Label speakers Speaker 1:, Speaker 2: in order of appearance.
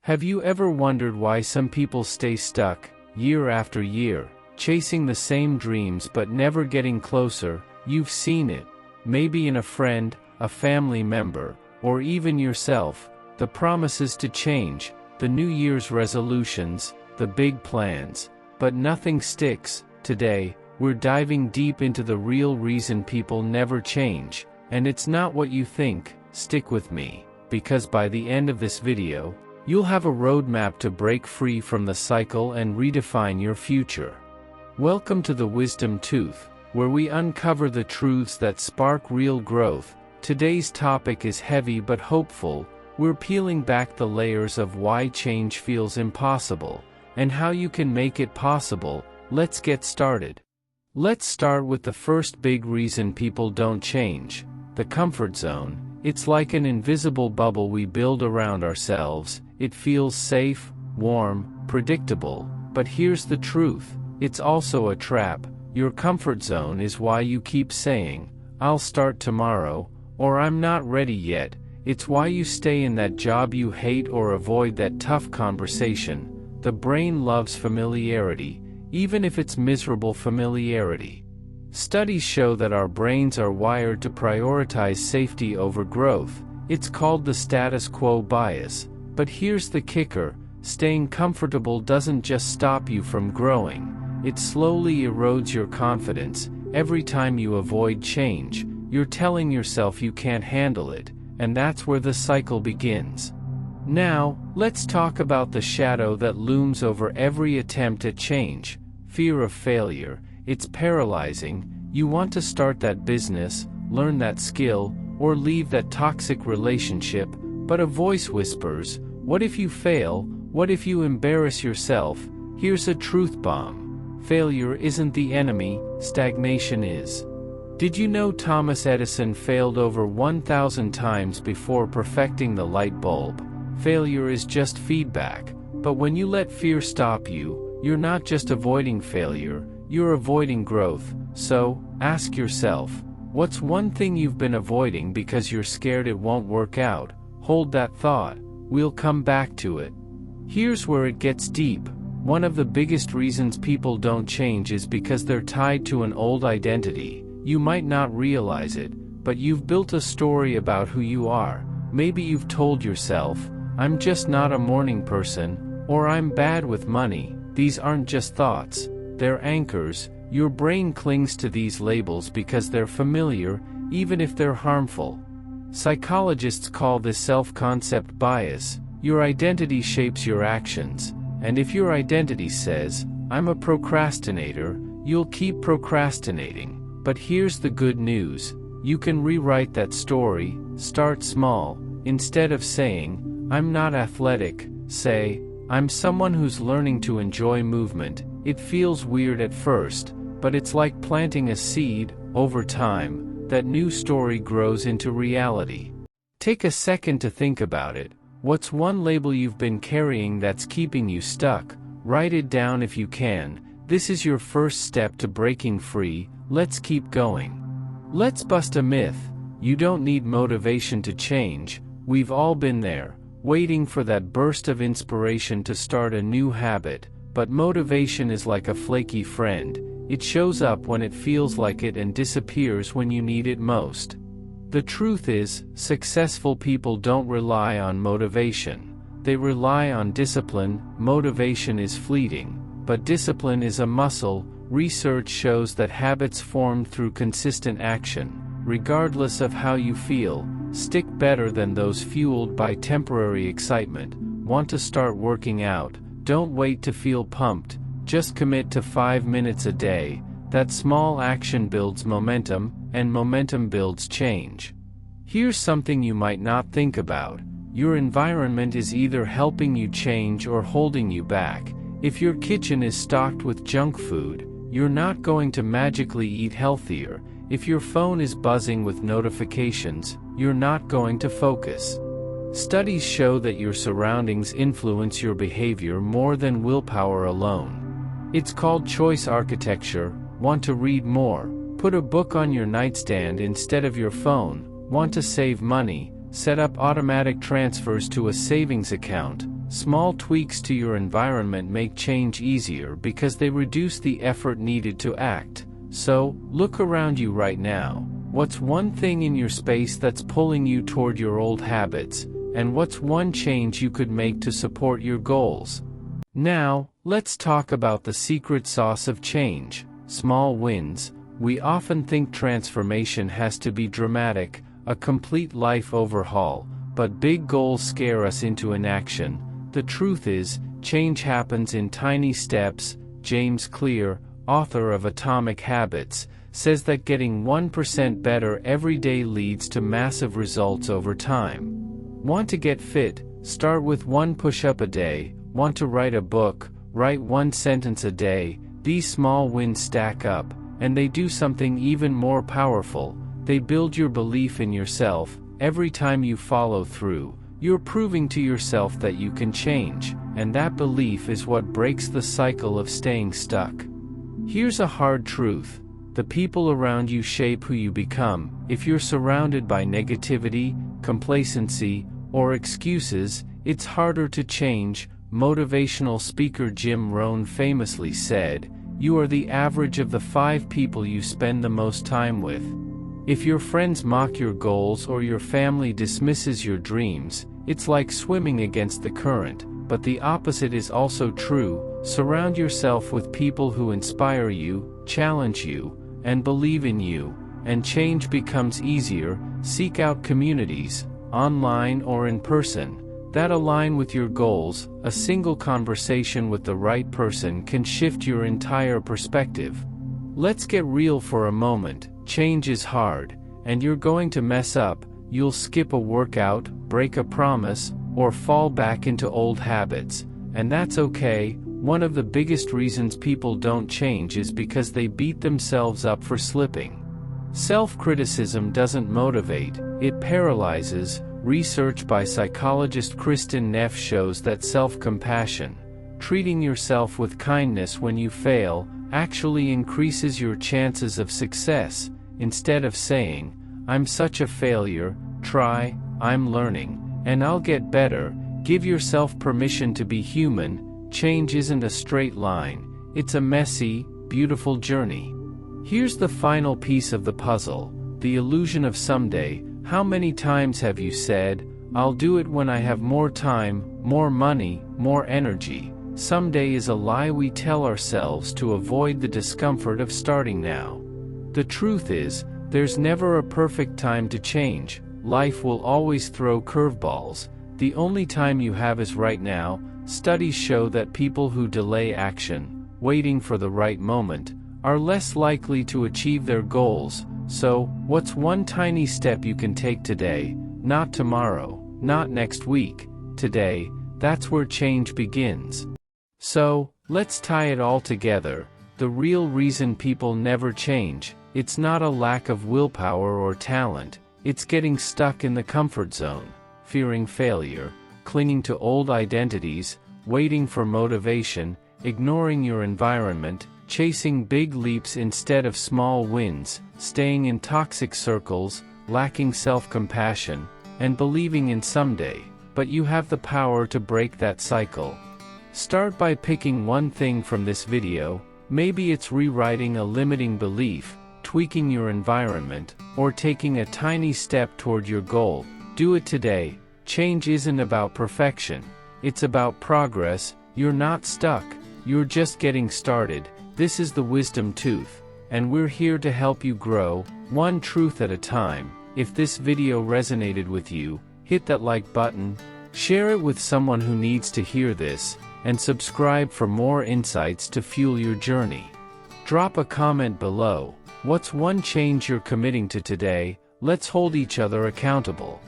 Speaker 1: Have you ever wondered why some people stay stuck, year after year, chasing the same dreams but never getting closer? You've seen it. Maybe in a friend, a family member, or even yourself. The promises to change, the New Year's resolutions, the big plans. But nothing sticks. Today, we're diving deep into the real reason people never change. And it's not what you think. Stick with me, because by the end of this video, you'll have a roadmap to break free from the cycle and redefine your future. Welcome to the Wisdom Tooth, where we uncover the truths that spark real growth. Today's topic is heavy but hopeful. We're peeling back the layers of why change feels impossible, and how you can make it possible. Let's get started. Let's start with the first big reason people don't change: the comfort zone. It's like an invisible bubble we build around ourselves. It feels safe, warm, predictable. But here's the truth: it's also a trap. Your comfort zone is why you keep saying, "I'll start tomorrow," or "I'm not ready yet." It's why you stay in that job you hate or avoid that tough conversation. The brain loves familiarity, even if it's miserable familiarity. Studies show that our brains are wired to prioritize safety over growth. It's called the status quo bias. But here's the kicker: staying comfortable doesn't just stop you from growing. It slowly erodes your confidence. Every time you avoid change, you're telling yourself you can't handle it, and that's where the cycle begins. Now, let's talk about the shadow that looms over every attempt at change: fear of failure. It's paralyzing. You want to start that business, learn that skill, or leave that toxic relationship, but a voice whispers, "What if you fail? What if you embarrass yourself?" Here's a truth bomb: failure isn't the enemy, stagnation is. Did you know Thomas Edison failed over 1,000 times before perfecting the light bulb? Failure is just feedback. But when you let fear stop you, you're not just avoiding failure, you're avoiding growth. So, ask yourself, what's one thing you've been avoiding because you're scared it won't work out? Hold that thought. We'll come back to it. Here's where it gets deep. One of the biggest reasons people don't change is because they're tied to an old identity. You might not realize it, but you've built a story about who you are. Maybe you've told yourself, "I'm just not a morning person," or "I'm bad with money." These aren't just thoughts. They're anchors. Your brain clings to these labels because they're familiar, even if they're harmful. Psychologists call this self-concept bias. Your identity shapes your actions, and if your identity says, "I'm a procrastinator," you'll keep procrastinating. But here's the good news: you can rewrite that story. Start small. Instead of saying, "I'm not athletic," say, "I'm someone who's learning to enjoy movement." It feels weird at first, but it's like planting a seed. Over time, that new story grows into reality. Take a second to think about it. What's one label you've been carrying that's keeping you stuck? Write it down if you can. This is your first step to breaking free. Let's keep going. Let's bust a myth. You don't need motivation to change. We've all been there, waiting for that burst of inspiration to start a new habit. But motivation is like a flaky friend. It shows up when it feels like it and disappears when you need it most. The truth is, successful people don't rely on motivation. They rely on discipline. Motivation is fleeting, but discipline is a muscle. Research shows that habits formed through consistent action, regardless of how you feel, stick better than those fueled by temporary excitement. Want to start working out? Don't wait to feel pumped. Just commit to 5 minutes a day. That small action builds momentum, and momentum builds change. Here's something you might not think about. Your environment is either helping you change or holding you back. If your kitchen is stocked with junk food, you're not going to magically eat healthier. If your phone is buzzing with notifications, you're not going to focus. Studies show that your surroundings influence your behavior more than willpower alone. It's called choice architecture. Want to read more? Put a book on your nightstand instead of your phone. Want to save money? Set up automatic transfers to a savings account. Small tweaks to your environment make change easier because they reduce the effort needed to act. So, look around you right now. What's one thing in your space that's pulling you toward your old habits, and what's one change you could make to support your goals? Now, let's talk about the secret sauce of change: small wins. We often think transformation has to be dramatic, a complete life overhaul, but big goals scare us into inaction. The truth is, change happens in tiny steps. James Clear, author of Atomic Habits, says that getting 1% better every day leads to massive results over time. Want to get fit? Start with 1 push-up a day. Want to write a book? Write 1 sentence a day. These small wins stack up, and they do something even more powerful. They build your belief in yourself. Every time you follow through, you're proving to yourself that you can change, and that belief is what breaks the cycle of staying stuck. Here's a hard truth: the people around you shape who you become. If you're surrounded by negativity, complacency, or excuses, it's harder to change. Motivational speaker Jim Rohn famously said, "You are the average of the 5 people you spend the most time with." If your friends mock your goals or your family dismisses your dreams, it's like swimming against the current. But the opposite is also true. Surround yourself with people who inspire you, challenge you, and believe in you, and change becomes easier. Seek out communities, online or in person, that align with your goals. A single conversation with the right person can shift your entire perspective. Let's get real for a moment. Change is hard, and you're going to mess up. You'll skip a workout, break a promise, or fall back into old habits, and that's okay. One of the biggest reasons people don't change is because they beat themselves up for slipping. Self-criticism doesn't motivate, it paralyzes. Research by psychologist Kristin Neff shows that self-compassion, treating yourself with kindness when you fail, actually increases your chances of success. Instead of saying, "I'm such a failure," try, "I'm learning, and I'll get better." Give yourself permission to be human. Change isn't a straight line, it's a messy, beautiful journey. Here's the final piece of the puzzle: the illusion of someday. How many times have you said, "I'll do it when I have more time, more money, more energy"? Someday is a lie we tell ourselves to avoid the discomfort of starting now. The truth is, there's never a perfect time to change. Life will always throw curveballs. The only time you have is right now. Studies show that people who delay action, waiting for the right moment, are less likely to achieve their goals. So, what's one tiny step you can take today? Not tomorrow, not next week, today. That's where change begins. So, let's tie it all together. The real reason people never change, it's not a lack of willpower or talent, it's getting stuck in the comfort zone, fearing failure, clinging to old identities, waiting for motivation, ignoring your environment, chasing big leaps instead of small wins, staying in toxic circles, lacking self-compassion, and believing in someday. But you have the power to break that cycle. Start by picking one thing from this video. Maybe it's rewriting a limiting belief, tweaking your environment, or taking a tiny step toward your goal. Do it today. Change isn't about perfection, it's about progress. You're not stuck, you're just getting started. This is the Wisdom Tooth, and we're here to help you grow, one truth at a time. If this video resonated with you, hit that like button, share it with someone who needs to hear this, and subscribe for more insights to fuel your journey. Drop a comment below. What's one change you're committing to today? Let's hold each other accountable.